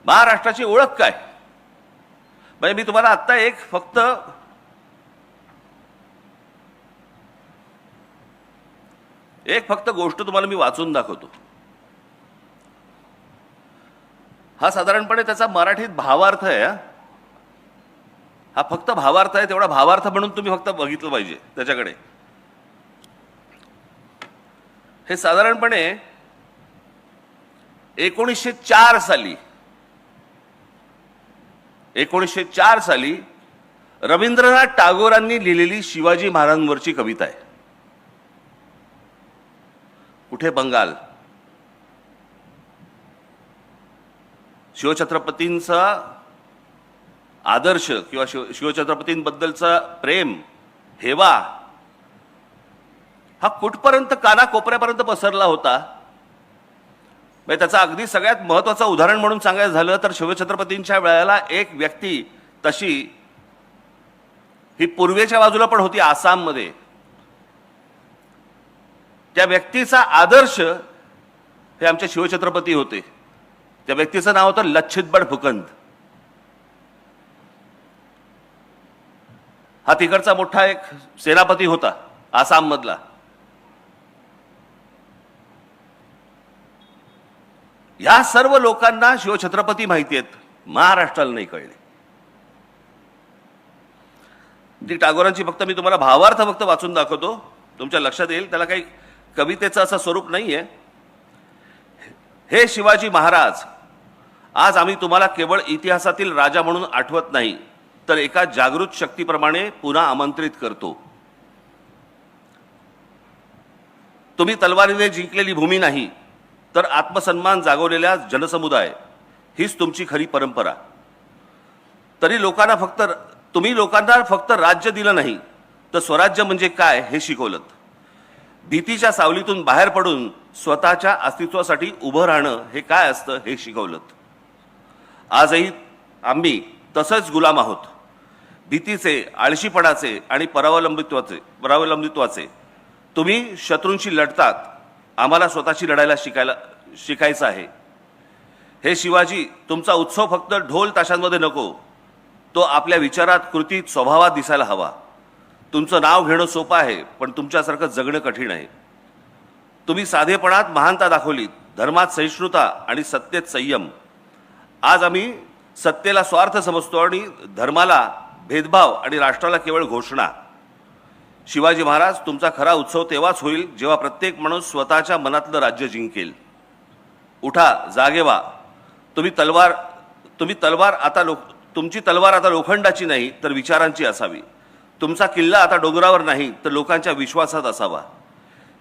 महाराष्ट्राची ओळख काय? म्हणजे मी तुम्हाला आत्ता एक फक्त गोष्ट तुम्हाला मी वाचून दाखवतो. हा साधारणपणे त्याचा मराठीत भावार्थ आहे. हा फक्त भावार्थ आहे, तेवढा भावार्थ म्हणून तुम्ही फक्त बघितलं पाहिजे त्याच्याकडे. हे साधारणपणे 1904 साली रवींद्रनाथ टागोरांनी लिहिलेली शिवाजी महाराजांवरची कविता आहे. कुठे बंगाल? शिवछत्रपतींचा आदर्श किंवा शिवछत्रपतींबद्दलचा प्रेम, हेवा हा कुठपर्यंत कानाकोपऱ्यापर्यंत पसरला होता. म्हणजे त्याचा अगदी सगळ्यात महत्त्वाचं उदाहरण म्हणून सांगायचं झालं तर शिवछत्रपतींच्या वेळेला एक व्यक्ती तशी ही पूर्वेच्या बाजूला पण होती, आसाममध्ये. त्या व्यक्तीचा आदर्श हे आमचे शिवछत्रपती होते. त्या व्यक्तीचं नाव होतं लच्छितबड फुकंद. हा तिकडचा मोठा एक सेनापती होता आसाम मधला. या सर्व लोकांना शिवछत्रपती माहिती आहेत, महाराष्ट्राला नाही कळले. ती टागोरांची फक्त मी तुम्हाला भावार्थ फक्त वाचून दाखवतो, तुमच्या लक्षात येईल. त्याला काही कवितेचं असं स्वरूप नाहीये. हे शिवाजी महाराज, आज आम्ही तुम्हाला केवळ इतिहासातील राजा म्हणून आठवत नाही, तर एका जागृत शक्तीप्रमाणे पुन्हा आमंत्रित करतो. तुम्ही तलवारीने जिंकलेली भूमी नाही, तर आत्मसन्मान जागवलेल्या जनसमुदाय हीच तुमची खरी परंपरा. तुम्ही लोकांना फक्त राज्य दिलं नाही, तर स्वराज्य म्हणजे काय हे शिकवलं. भीतीच्या सावलीतून बाहेर पडून स्वतःच्या अस्तित्वासाठी उभं राहणं हे काय असतं हे शिकवलं. आजही आम्ही तसंच गुलाम आहोत, भीतीचे, आळशीपणाचे आणि परावलंबित्वाचे. तुम्ही शत्रूंशी लढतात, आम्हाला स्वतःशी लढायला शिकायचं आहे. हे शिवाजी, तुमचा उत्सव फक्त ढोल ताशांमध्ये नको, तो आपल्या विचारात, कृतीत, स्वभावात दिसायला हवा. तुमचं नाव घेणं सोपं आहे, पण तुमच्यासारखं जगणं कठीण आहे. तुम्ही साधेपणात महानता दाखवलीत, धर्मात सहिष्णुता आणि सत्तेत संयम. आज आम्ही सत्तेला स्वार्थ समजतो आणि धर्माला भेदभाव आणि राष्ट्राला केवळ घोषणा. शिवाजी महाराज, तुमचा खरा उत्सव तेव्हाच होईल जेव्हा प्रत्येक माणूस स्वतःच्या मनातलं राज्य जिंकेल. उठा, जागे व्हा. तुमची तलवार आता लोखंडाची नाही, तर विचारांची असावी. तुमचा किल्ला आता डोंगरावर नाही, तर लोकांच्या विश्वासात असावा.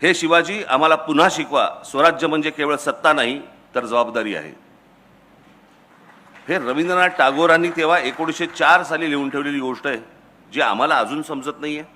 हे शिवाजी, आम्हाला पुन्हा शिकवा, स्वराज्य म्हणजे केवळ सत्ता नाही, तर जबाबदारी आहे. हे रवींद्रनाथ टागोरांनी तेव्हा 1904 साली लिहून ठेवलेली गोष्ट आहे, जी आम्हाला अजून समजत नाहीये.